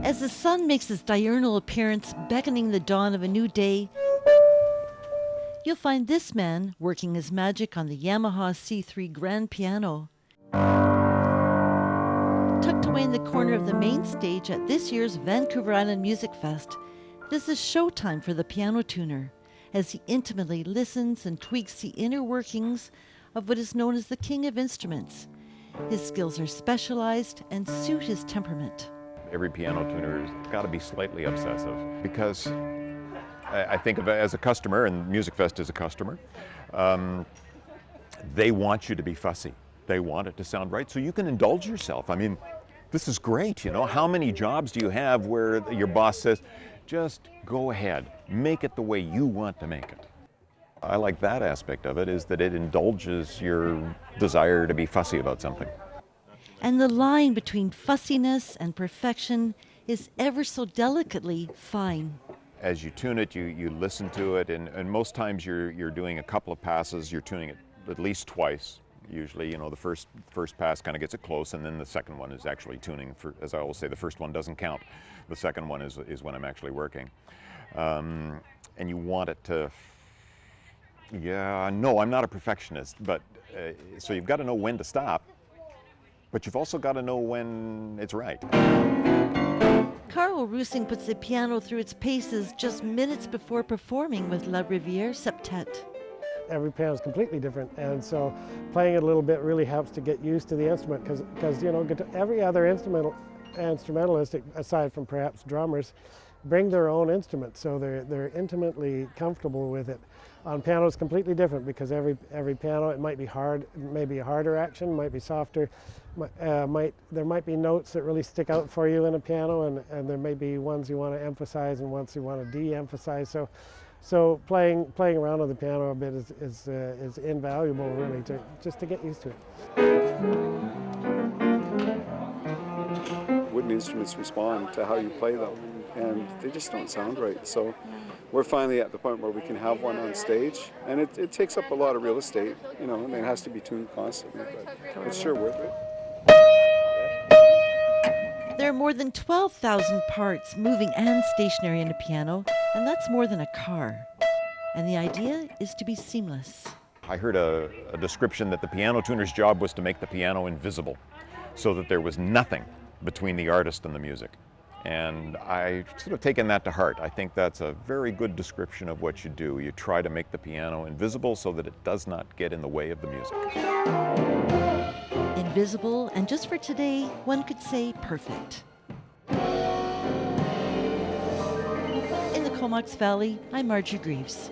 As the sun makes its diurnal appearance, beckoning the dawn of a new day, you'll find this man working his magic on the Yamaha C3 grand piano. Tucked away in the corner of the main stage at this year's Vancouver Island MusicFest, this is showtime for the piano tuner, as he intimately listens and tweaks the inner workings of what is known as the king of instruments. His skills are specialized and suit his temperament. Every piano tuner has got to be slightly obsessive because I think of it as a customer, and MusicFest is a customer. They want you to be fussy. They want it to sound right, so you can indulge yourself. I mean, this is great, you know. How many jobs do you have where your boss says, just go ahead, make it the way you want to make it? I like that aspect of it, is that it indulges your desire to be fussy about something. And the line between fussiness and perfection is ever so delicately fine. As you tune it, you listen to it, and most times you're doing a couple of passes, you're tuning it at least twice. Usually, you know, the first pass kind of gets it close, and then the second one is actually tuning. As I always say, the first one doesn't count. The second one is when I'm actually working. And you want it to, no, I'm not a perfectionist, but so you've got to know when to stop, but you've also got to know when it's right. Carl Rusing puts the piano through its paces just minutes before performing with La Riviere Septet. Every piano is completely different, and so playing it a little bit really helps to get used to the instrument, because you know, every other instrumentalist, aside from perhaps drummers, bring their own instrument, so they're intimately comfortable with it. On piano, it's completely different, because every piano, it might be hard, maybe a harder action, might be softer, there might be notes that really stick out for you in a piano, and there may be ones you want to emphasize and ones you want to de-emphasize. So playing around on the piano a bit is invaluable, really, just to get used to it. Wooden instruments respond to how you play them, and they just don't sound right. So we're finally at the point where we can have one on stage, and it takes up a lot of real estate, you know, and it has to be tuned constantly, but it's sure worth it. There are more than 12,000 parts, moving and stationary, in a piano, and that's more than a car. And the idea is to be seamless. I heard a description that the piano tuner's job was to make the piano invisible, so that there was nothing between the artist and the music. And I sort of taken that to heart. I think that's a very good description of what you do. You try to make the piano invisible so that it does not get in the way of the music. Invisible, and just for today, one could say perfect. In the Comox Valley, I'm Margie Greaves.